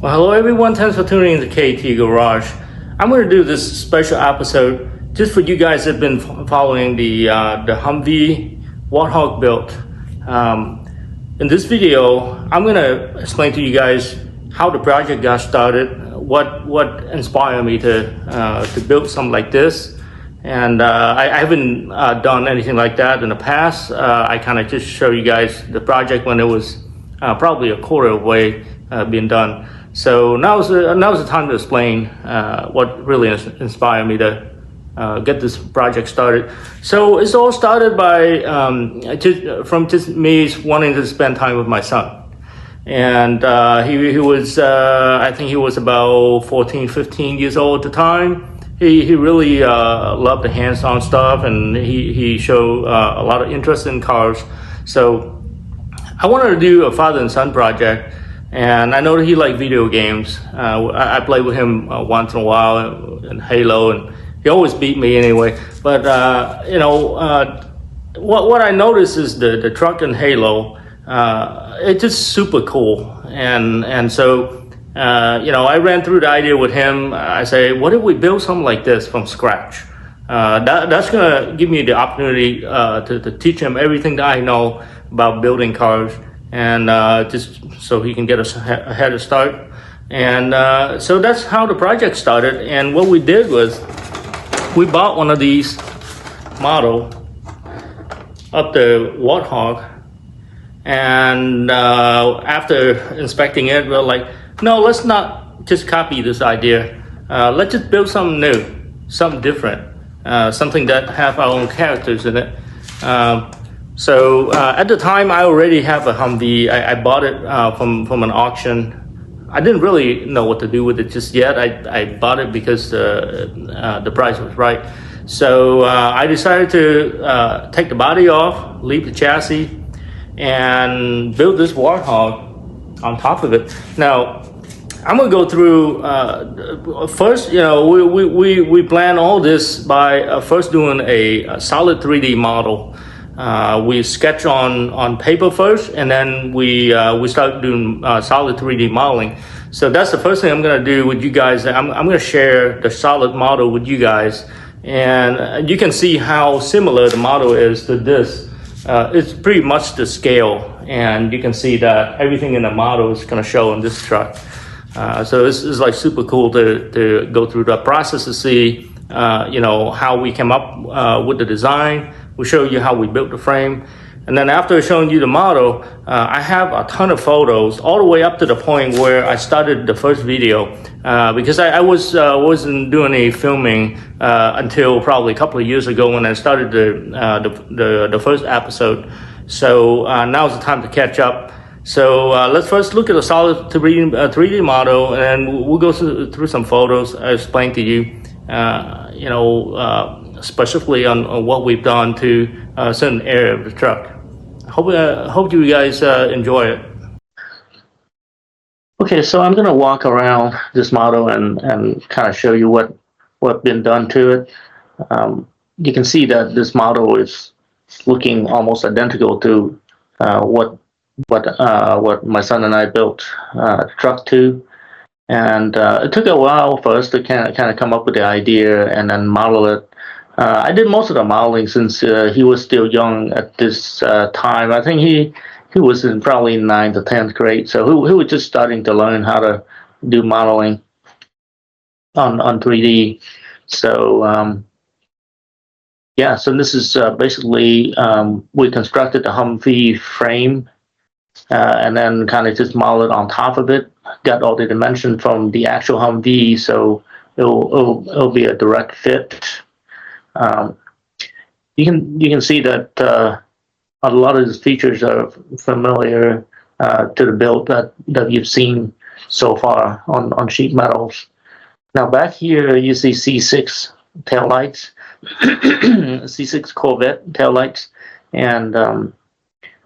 Well, hello everyone, thanks for tuning in to KT Garage. I'm going to do this special episode just for you guys that have been following the Humvee Warthog build. In this video, I'm going to explain to you guys how the project got started, what inspired me to build something like this. And I haven't done anything like that in the past. I kind of just show you guys the project when it was probably a quarter of the way being done. So now's the time to explain what really inspired me to get this project started. So it's all started by from just me wanting to spend time with my son. And he was, I think he was about 14, 15 years old at the time. He really loved the hands-on stuff, and he showed a lot of interest in cars. So I wanted to do a father and son project. And I know that he liked video games. I play with him once in a while in Halo, and he always beat me anyway. But what I noticed is the truck in Halo. It's just super cool, and so I ran through the idea with him. I say, what if we build something like this from scratch? That's gonna give me the opportunity to teach him everything that I know about building cars. And just so he can get us a head start. And so that's how the project started. And what we did was we bought one of these model up the Warthog. And after inspecting it, we're like, no, let's not just copy this idea. Let's just build something new, something different, something that have our own characters in it. So at the time, I already have a Humvee. I bought it from an auction. I didn't really know what to do with it just yet. I bought it because the price was right. So I decided to take the body off, leave the chassis, and build this Warthog on top of it. Now, I'm gonna go through first. We plan all this by first doing a solid 3D model. We sketch on paper first, and then we start doing solid 3D modeling. So that's the first thing I'm going to do with you guys. I'm going to share the solid model with you guys, and you can see how similar the model is to this. It's pretty much the scale, and you can see that everything in the model is going to show in this truck. So this is like super cool to go through the process to see how we came up with the design. We'll show you how we built the frame. And then after showing you the model, I have a ton of photos all the way up to the point where I started the first video because I wasn't doing any filming until probably a couple of years ago when I started the first episode. So now's the time to catch up. So let's first look at a solid 3D model, and we'll go through some photos. I explain to you, specifically on what we've done to a certain area of the truck. Hope you guys enjoy it. Okay, so I'm going to walk around this model and kind of show you what's been done to it. You can see that this model is looking almost identical to what my son and I built the truck to. And it took a while for us to kind of come up with the idea and then model it. I did most of the modeling since he was still young at this time. I think he was in probably 9th or 10th grade, so he was just starting to learn how to do modeling on 3D. So so this is basically we constructed the Humvee frame and then kind of just modeled on top of it. Got all the dimensions from the actual Humvee, so it'll be a direct fit. You can see that a lot of these features are familiar to the build that you've seen so far on sheet metals. Now back here you see C6 taillights, C6 Corvette taillights, and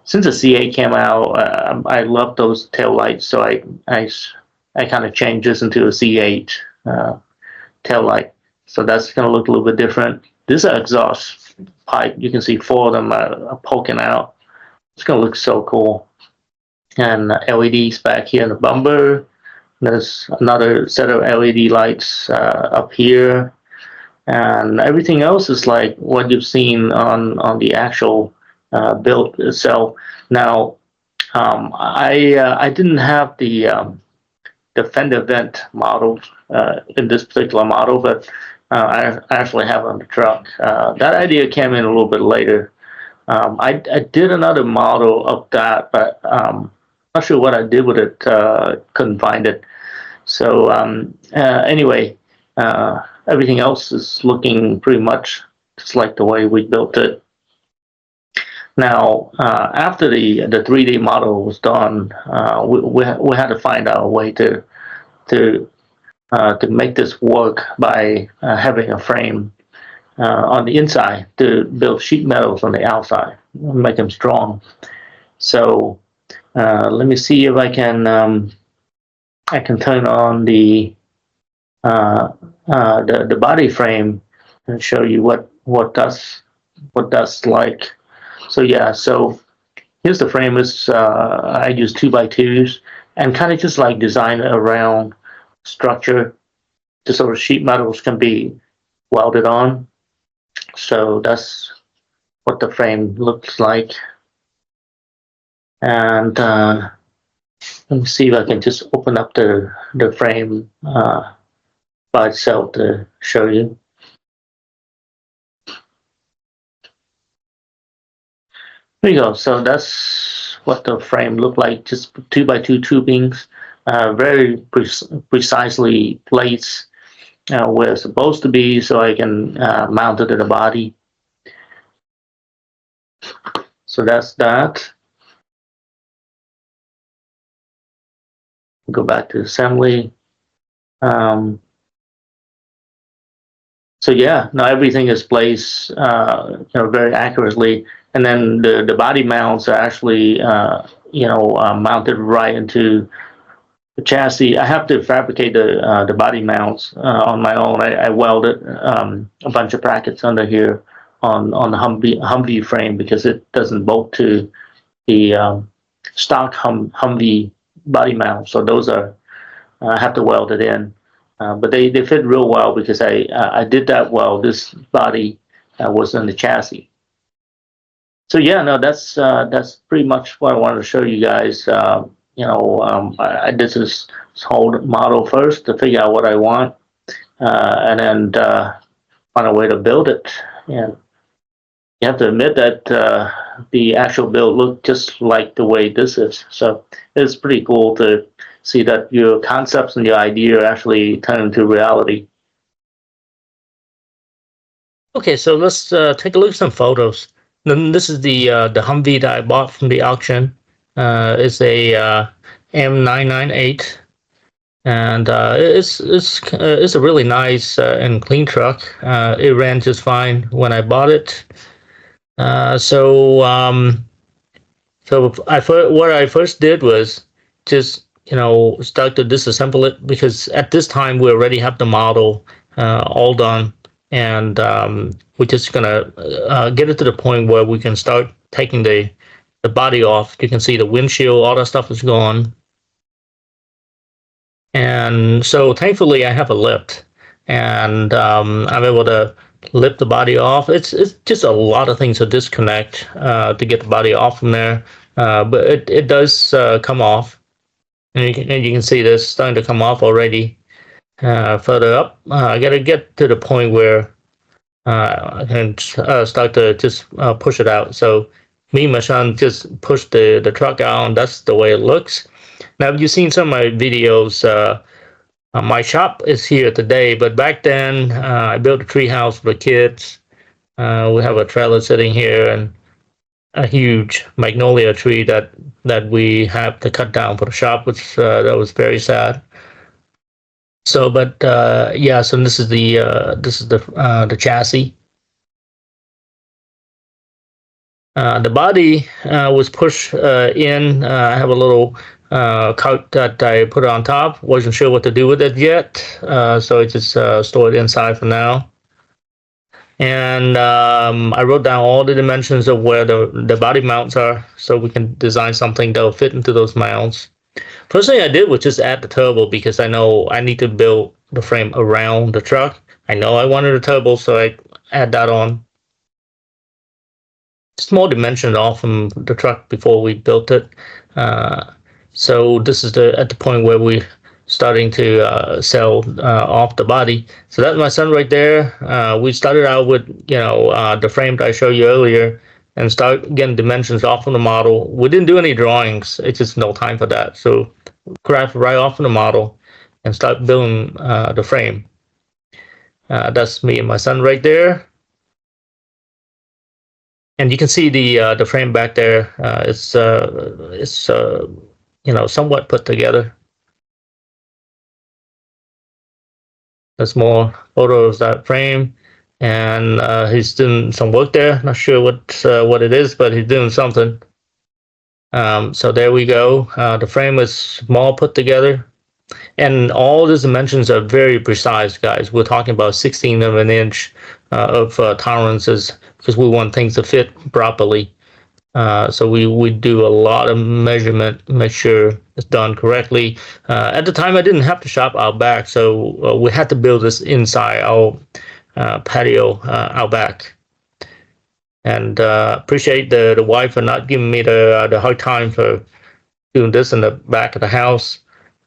since the C8 came out, I love those taillights, so I kind of changed this into a C8 taillight. So that's going to look a little bit different. This exhaust pipe, you can see 4 of them are poking out. It's going to look so cool. And LEDs back here in the bumper, There's another set of LED lights up here, and everything else is like what you've seen on the actual build itself. Now, I didn't have the fender vent model in this particular model, but I actually have it on the truck. That idea came in a little bit later. I did another model of that, but not sure what I did with it. Couldn't find it. So anyway, everything else is looking pretty much just like the way we built it. Now, after the 3D model was done, we had to find out a way to make this work by having a frame on the inside to build sheet metals on the outside, make them strong. So let me see if I can turn on the body frame and show you what that's like. So yeah, so here's the frame. Is I use 2x2s and kind of just like design around structure, just so the sheet metals can be welded on. So that's what the frame looks like. And let me see if I can just open up the frame by itself to show you. There you go. So that's what the frame looked like, just 2x2 tubings, very precisely placed where it's supposed to be, so I can mount it to the body. So that's that. Go back to assembly. So yeah, now everything is placed very accurately, and then the body mounts are actually mounted right into the chassis. I have to fabricate the body mounts on my own. I welded a bunch of brackets under here on the Humvee frame because it doesn't bolt to the stock Humvee body mount. So those are I have to weld it in. But they fit real well because I did that while this body was in the chassis. So yeah, no, that's pretty much what I wanted to show you guys. I did this whole model first to figure out what I want, and then find a way to build it. And you have to admit that the actual build looked just like the way this is. So it's pretty cool to see that your concepts and your idea actually turn into reality. Okay, so let's take a look at some photos. Then this is the Humvee that I bought from the auction. It's a M998, and it's a really nice and clean truck. It ran just fine when I bought it. So what I first did was just start to disassemble it, because at this time we already have the model all done, and we're just gonna get it to the point where we can start taking the body off. You can see the windshield, all that stuff is gone. And so thankfully I have a lift, and I'm able to lift the body off. It's just a lot of things to disconnect to get the body off from there, but it does come off. And you can see this starting to come off already. Further up, I got to get to the point where I can start to just push it out. So me and my son just push the truck out, and that's the way it looks. Now, if you've seen some of my videos, my shop is here today, but back then I built a tree house for the kids. We have a trailer sitting here and a huge magnolia tree that we have to cut down for the shop, which that was very sad. So, but yeah, so this is the chassis. The body was pushed in. I have a little cart that I put on top. Wasn't sure what to do with it yet, so I just stored it inside for now. And I wrote down all the dimensions of where the body mounts are, so we can design something that will fit into those mounts. First thing I did was just add the turbo because I know I need to build the frame around the truck. I know I wanted a turbo, so I add that on. Small dimensions off from the truck before we built it. So this is at the point where we starting to sell off the body. So that's my son right there. We started out with the frame that I showed you earlier, and start getting dimensions off from the model. We didn't do any drawings. It's just no time for that. So graph right off from the model and start building the frame. That's me and my son right there. And you can see the frame back there. It's somewhat put together. There's more photos of that frame, and he's doing some work there. Not sure what it is, but he's doing something. So there we go. The frame is small put together, and all the dimensions are very precise, guys. We're talking about 16 of an inch of tolerances because we want things to fit properly. So we do a lot of measurement, make sure it's done correctly. At the time, I didn't have the shop out back, so we had to build this inside our patio out back. And appreciate the wife for not giving me the hard time for doing this in the back of the house.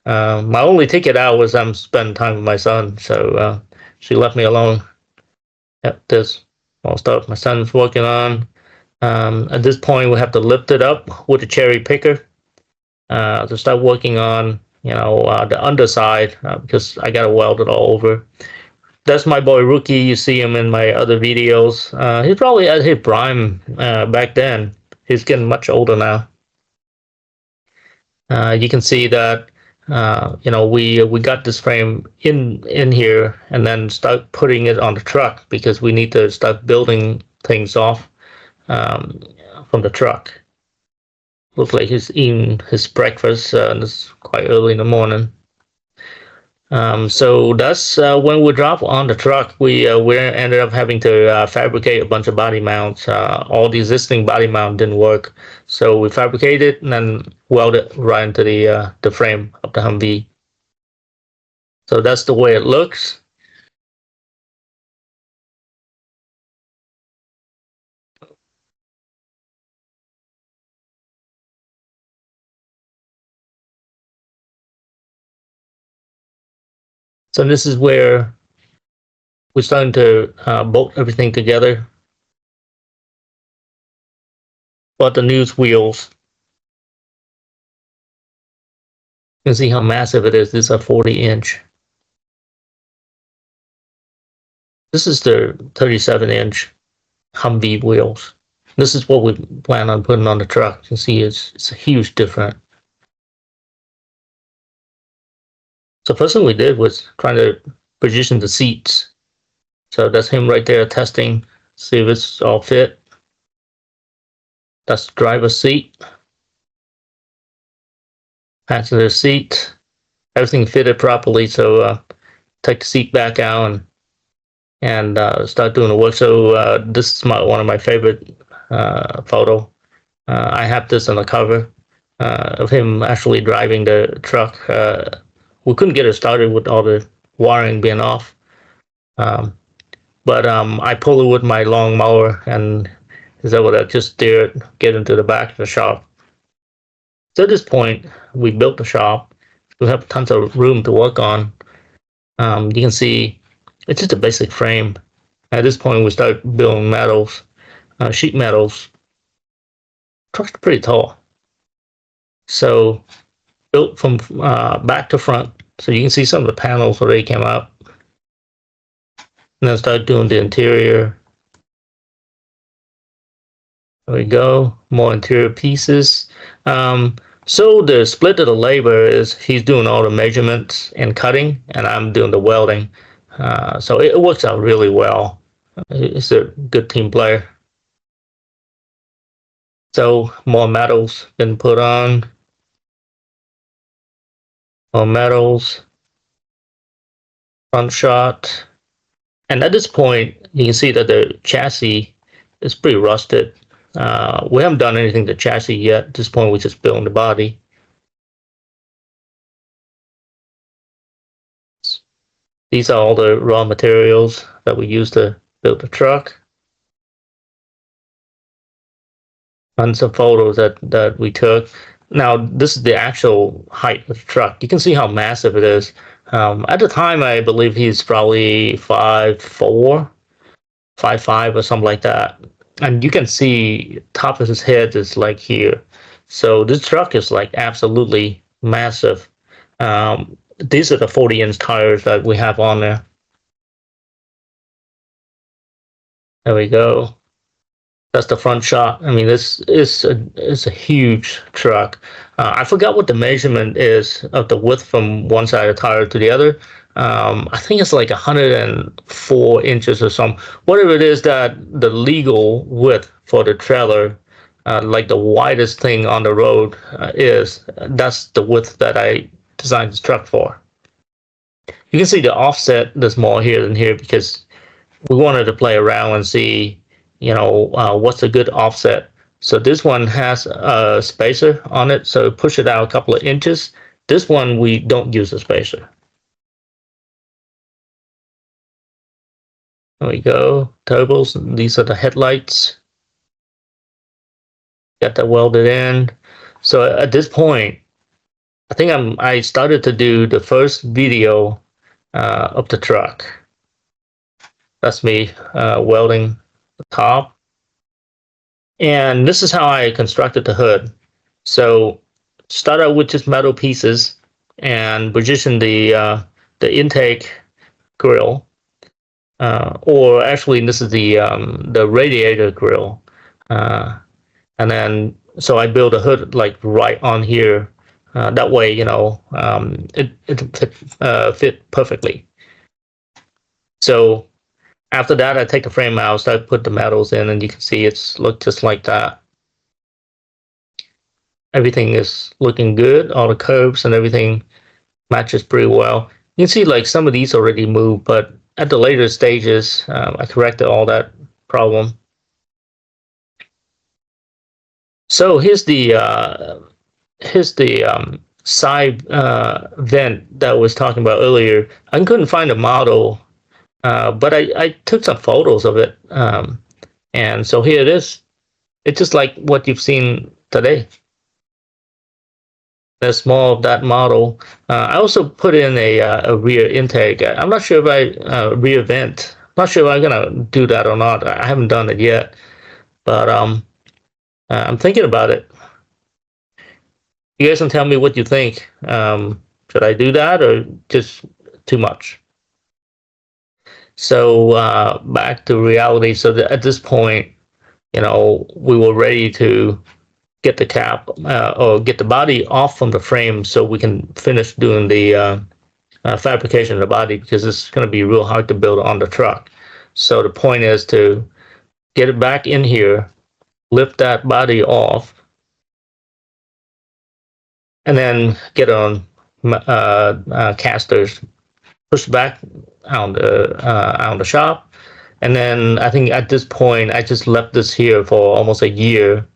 My only ticket out was I'm spending time with my son, so she left me alone. Yep, this all stuff my son's working on. At this point, we have to lift it up with a cherry picker to start working on, the underside because I got to weld it all over. That's my boy Rookie. You see him in my other videos. He's probably at his prime back then. He's getting much older now. You can see that we got this frame in here and then start putting it on the truck because we need to start building things off from the truck. Looks like he's eating his breakfast. It's quite early in the morning. So that's when we drop on the truck. We ended up having to fabricate a bunch of body mounts. All the existing body mount didn't work, so we fabricated and then welded right into the frame of the Humvee. So that's the way it looks. So this is where we're starting to bolt everything together. But the news wheels, you can see how massive it is. This is a 40-inch. This is the 37-inch Humvee wheels. This is what we plan on putting on the truck. You can see it's a huge difference. So first thing we did was trying to position the seats. So that's him right there testing, see if it's all fit. That's the driver's seat. Passenger seat. Everything fitted properly. So take the seat back out and start doing the work. So this is one of my favorite photo. I have this on the cover of him actually driving the truck. We couldn't get it started with all the wiring being off. But I pull it with my long mower and is able to just steer it, get into the back of the shop. So at this point, we built the shop. We have tons of room to work on. You can see it's just a basic frame. At this point, we start building metals, sheet metals. Truck's pretty tall. So built from back to front. So you can see some of the panels already came out. And then start doing the interior. There we go, more interior pieces. So the split of the labor is he's doing all the measurements and cutting, and I'm doing the welding. So it works out really well. He's a good team player. So more metals been put on. More metals. Front shot. And at this point, you can see that the chassis is pretty rusted. We haven't done anything to chassis yet. At this point, we're just building the body. These are all the raw materials that we use to build the truck. And some photos that we took. Now, this is the actual height of the truck. You can see how massive it is. At the time, I believe he's probably 5'4", 5'5", or something like that. And you can see top of his head is like here. So this truck is like absolutely massive. These are the 40-inch tires that we have on there. There we go. That's the front shot. I mean, this is a huge truck. I forgot what the measurement is of the width from one side of the tire to the other. I think it's like 104 inches or something. Whatever it is that the legal width for the trailer, like the widest thing on the road is, that's the width that I designed this truck for. You can see the offset, there's more here than here because we wanted to play around and see what's a good offset. So this one has a spacer on it, so push it out a couple of inches. This one, we don't use a spacer. There we go, turbos. These are the headlights. Got that welded in. So at this point, I think I started to do the first video of the truck. That's me welding the top. And this is how I constructed the hood. So start out with just metal pieces and position the intake grill, or actually this is the radiator grill, and then so I build a hood like right on here. That way, it fit perfectly. So after that, I take the frame out, start put the metals in, and you can see it's looked just like that. Everything is looking good. All the curves and everything matches pretty well. You can see like some of these already moved, but at the later stages, I corrected all that problem. So here's the side vent that I was talking about earlier. I couldn't find a model. But I took some photos of it, and so here it is. It's just like what you've seen today. There's more of that model. I also put in a rear intake. I'm not sure if I rear vent. I'm not sure if I'm gonna do that or not. I haven't done it yet, but I'm thinking about it. You guys can tell me what you think. Should I do that or just too much? So back to reality. So at this point, we were ready to get the cap or get the body off from the frame so we can finish doing the fabrication of the body, because it's going to be real hard to build on the truck. So the point is to get it back in here, lift that body off, and then get on casters, push back on the shop. And then I think at this point I just left this here for almost a year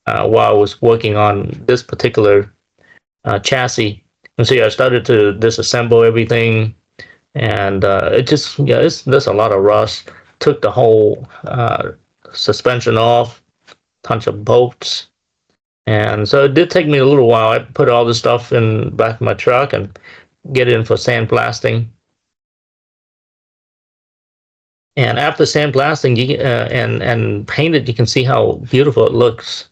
while I was working on this particular chassis. And so I started to disassemble everything, and it just there's a lot of rust. Took the whole suspension off, bunch of bolts, and so it did take me a little while. I put all this stuff in the back of my truck and get it in for sandblasting. And after sandblasting and painted, you can see how beautiful it looks.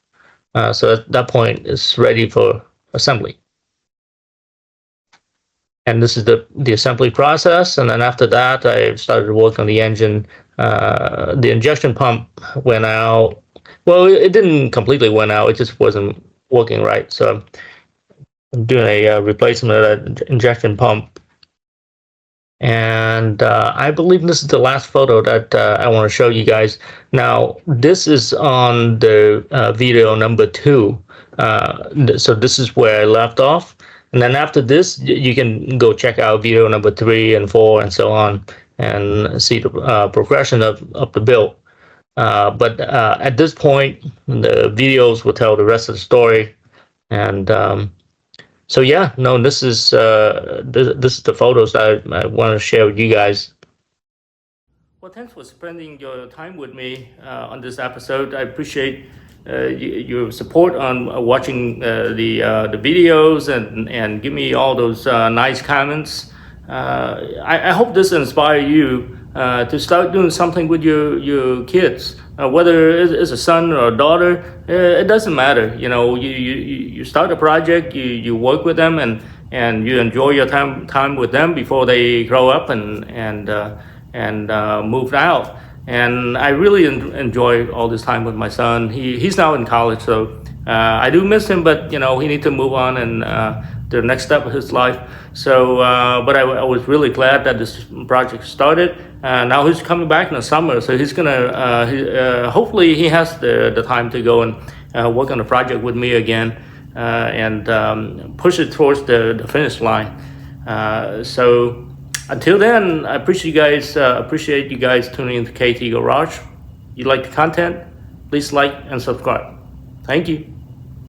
So at that point, it's ready for assembly. And this is the assembly process. And then after that, I started working on the engine. The injection pump went out. Well, it didn't completely went out. It just wasn't working right. So I'm doing a replacement of that injection pump. And I believe this is the last photo that I want to show you guys. Now, this is on the video number 2. So this is where I left off. And then after this, you can go check out video number 3 and 4 and so on, and see the progression of the build. But at this point, the videos will tell the rest of the story. And So yeah, no, this is the photos that I want to share with you guys. Well, thanks for spending your time with me on this episode. I appreciate your support on watching the videos and give me all those nice comments. I hope this inspire you to start doing something with your kids. Whether it's a son or a daughter, it doesn't matter. You start a project, you work with them, and you enjoy your time with them before they grow up and moved out. And I really enjoy all this time with my son. He's now in college, so I do miss him, but he needs to move on and the next step of his life. So, but I was really glad that this project started. Now he's coming back in the summer, so he's gonna hopefully he has the time to go and work on the project with me again and push it towards the finish line. So. Until then, I appreciate you guys tuning into KT Garage. You like the content? Please like and subscribe. Thank you.